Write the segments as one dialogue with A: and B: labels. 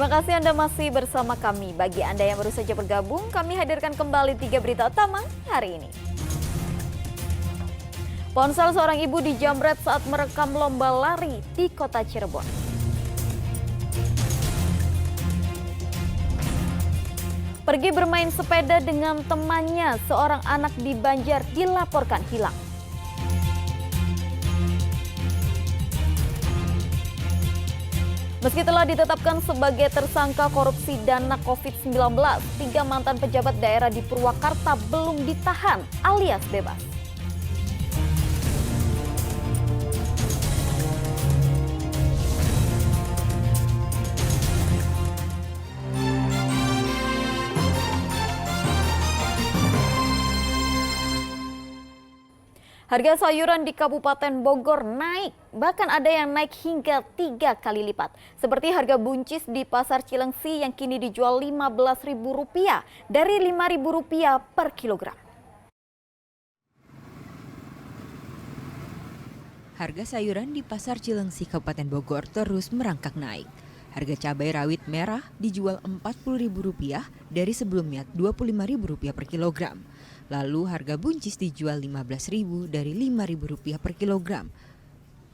A: Terima kasih Anda masih bersama kami. Bagi Anda yang baru saja bergabung, kami hadirkan kembali 3 berita utama hari ini. Ponsel seorang ibu dijamret saat merekam lomba lari di kota Cirebon. Pergi bermain sepeda dengan temannya, seorang anak di Banjar dilaporkan hilang. Meski telah ditetapkan sebagai tersangka korupsi dana COVID-19, 3 mantan pejabat daerah di Purwakarta belum ditahan alias bebas. Harga sayuran di Kabupaten Bogor naik, bahkan ada yang naik hingga 3 kali lipat. Seperti harga buncis di Pasar Cilengsi yang kini dijual Rp15.000 dari Rp5.000 per kilogram.
B: Harga sayuran di Pasar Cilengsi Kabupaten Bogor terus merangkak naik. Harga cabai rawit merah dijual Rp40.000 dari sebelumnya Rp25.000 per kilogram. Lalu harga buncis dijual Rp15.000 dari Rp5.000 per kilogram.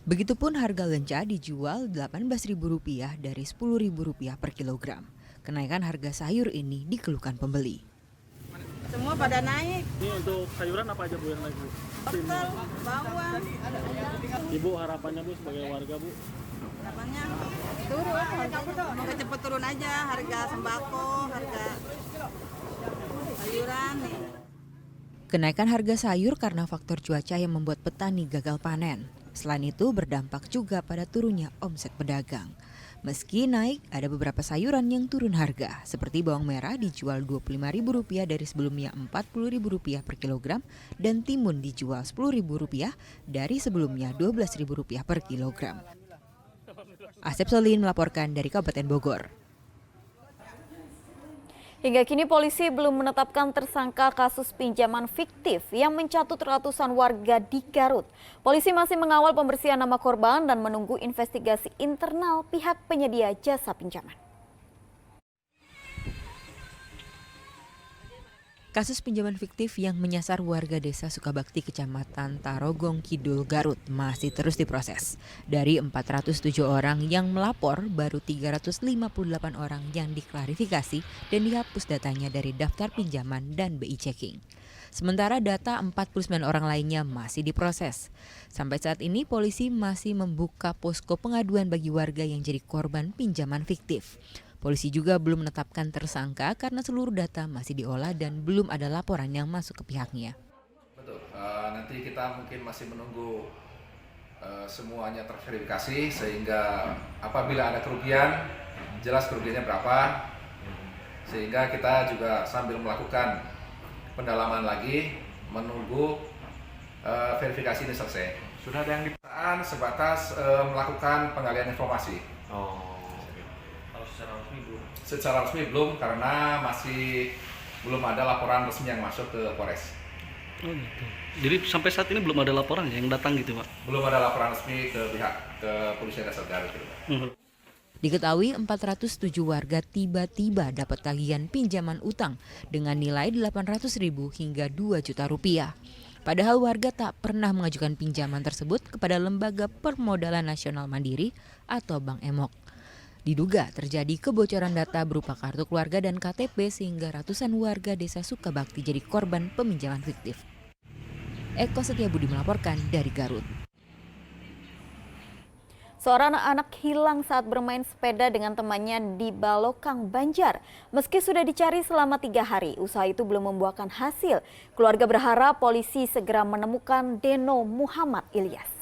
B: Begitupun harga lenca dijual Rp18.000 dari Rp10.000 per kilogram. Kenaikan harga sayur ini dikeluhkan pembeli.
C: Semua pada naik.
D: Ini untuk sayuran apa aja Bu yang naik Bu?
C: Wortel, bawang.
D: Ibu harapannya Bu sebagai warga Bu?
C: Harapannya turun. Semoga cepat turun aja harga sembako, harga sayuran nih.
B: Kenaikan harga sayur karena faktor cuaca yang membuat petani gagal panen. Selain itu berdampak juga pada turunnya omset pedagang. Meski naik, ada beberapa sayuran yang turun harga, seperti bawang merah dijual Rp25.000 dari sebelumnya Rp40.000 per kilogram, dan timun dijual Rp10.000 dari sebelumnya Rp12.000 per kilogram. Asep Solin melaporkan dari Kabupaten Bogor.
A: Hingga kini polisi belum menetapkan tersangka kasus pinjaman fiktif yang mencatut ratusan warga di Garut. Polisi masih mengawal pembersihan nama korban dan menunggu investigasi internal pihak penyedia jasa pinjaman.
B: Kasus pinjaman fiktif yang menyasar warga desa Sukabakti, Kecamatan Tarogong Kidul, Garut masih terus diproses. Dari 407 orang yang melapor, baru 358 orang yang diklarifikasi dan dihapus datanya dari daftar pinjaman dan BI checking. Sementara data 49 orang lainnya masih diproses. Sampai saat ini polisi masih membuka posko pengaduan bagi warga yang jadi korban pinjaman fiktif. Polisi juga belum menetapkan tersangka karena seluruh data masih diolah dan belum ada laporan yang masuk ke pihaknya.
E: Betul, nanti kita mungkin masih menunggu semuanya terverifikasi sehingga apabila ada kerugian, jelas kerugiannya berapa, sehingga kita juga sambil melakukan pendalaman lagi menunggu verifikasi ini selesai. Sudah ada yang diperiksa sebatas melakukan penggalian informasi. Secara resmi belum karena masih belum ada laporan resmi yang masuk ke Polres.
D: Oh gitu. Jadi sampai saat ini belum ada laporan yang datang gitu Pak?
E: Belum ada laporan resmi ke pihak kepolisian dasar Garut.
B: Diketahui 407 warga tiba-tiba dapat tagihan pinjaman utang dengan nilai Rp800.000 hingga Rp2 juta. Padahal warga tak pernah mengajukan pinjaman tersebut kepada Lembaga Permodalan Nasional Mandiri atau Bank Emok. Diduga terjadi kebocoran data berupa kartu keluarga dan KTP sehingga ratusan warga desa Sukabakti jadi korban peminjaman fiktif. Eko Setiabudi melaporkan dari Garut.
A: Seorang anak hilang saat bermain sepeda dengan temannya di Balokang, Banjar. Meski sudah dicari selama 3 hari, usaha itu belum membuahkan hasil. Keluarga berharap polisi segera menemukan Deno Muhammad Ilyas.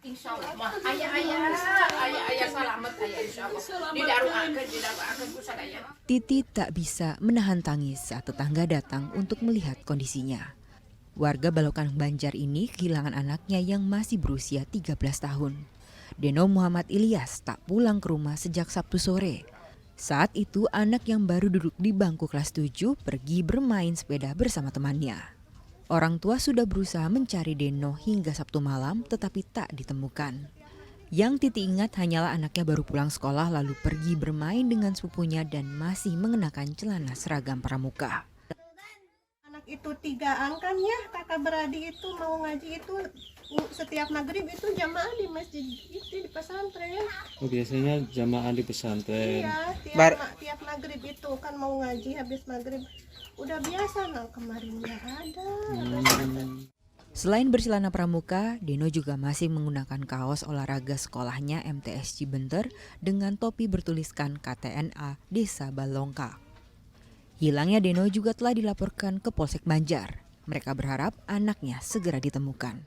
F: Insya Allah, ayah selamat, insya Allah.
B: Titi tak bisa menahan tangis saat tetangga datang untuk melihat kondisinya. Warga Balokang Banjar ini kehilangan anaknya yang masih berusia 13 tahun. Deno Muhammad Ilyas tak pulang ke rumah sejak Sabtu sore. Saat itu anak yang baru duduk di bangku kelas 7 pergi bermain sepeda bersama temannya. Orang tua sudah berusaha mencari Deno hingga Sabtu malam tetapi tak ditemukan. Yang Titi ingat hanyalah anaknya baru pulang sekolah lalu pergi bermain dengan sepupunya dan masih mengenakan celana seragam pramuka.
G: Anak itu 3 kan ya, kakak beradik itu mau ngaji itu setiap maghrib itu jamaah di masjid itu di pesantren.
H: Oh, biasanya jamaah di pesantren.
G: Iya, tiap maghrib itu kan mau ngaji habis maghrib. Udah biasa, nah kemarin nggak ada.
B: Selain bercelana pramuka, Deno juga masih menggunakan kaos olahraga sekolahnya MTS Cibenter dengan topi bertuliskan KTNA Desa Balongka. Hilangnya Deno juga telah dilaporkan ke Polsek Banjar. Mereka berharap anaknya segera ditemukan.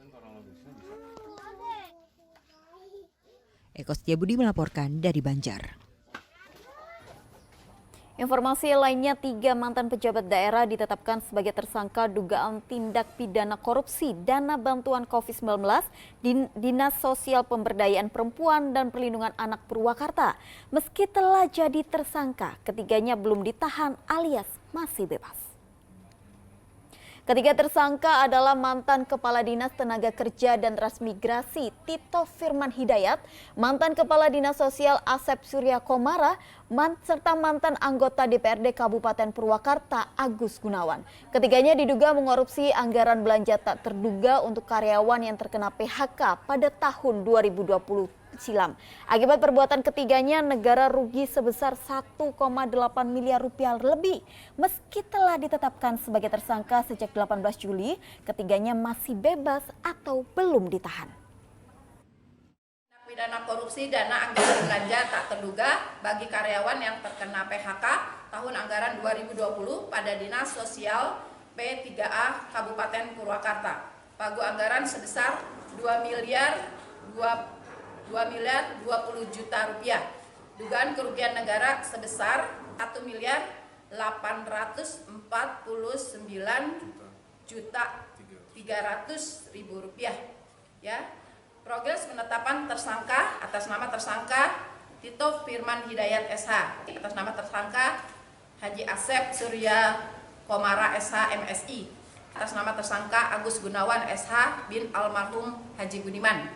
B: Eko Setiabudi melaporkan dari Banjar.
A: Informasi lainnya, 3 mantan pejabat daerah ditetapkan sebagai tersangka dugaan tindak pidana korupsi dana bantuan COVID-19 di Dinas Sosial Pemberdayaan Perempuan dan Perlindungan Anak Purwakarta. Meski telah jadi tersangka, ketiganya belum ditahan alias masih bebas. Ketiga tersangka adalah mantan Kepala Dinas Tenaga Kerja dan Transmigrasi Tito Firman Hidayat, mantan Kepala Dinas Sosial Asep Surya Komara, serta mantan anggota DPRD Kabupaten Purwakarta Agus Gunawan. Ketiganya diduga mengkorupsi anggaran belanja tak terduga untuk karyawan yang terkena PHK pada tahun 2020 silam. Akibat perbuatan ketiganya, negara rugi sebesar 1,8 miliar rupiah lebih. Meski telah ditetapkan sebagai tersangka sejak 18 Juli, ketiganya masih bebas atau belum ditahan.
F: Pidana korupsi dana anggaran belanja tak terduga bagi karyawan yang terkena PHK tahun anggaran 2020 pada Dinas Sosial P3A Kabupaten Purwakarta. Pagu anggaran sebesar 2 miliar 20 juta rupiah. Dugaan kerugian negara sebesar 1 miliar 849 juta 300 ribu rupiah. Ya. Progres penetapan tersangka atas nama tersangka Tito Firman Hidayat SH, atas nama tersangka Haji Asep Surya Komara SH MSI, atas nama tersangka Agus Gunawan SH bin almarhum Haji Budiman.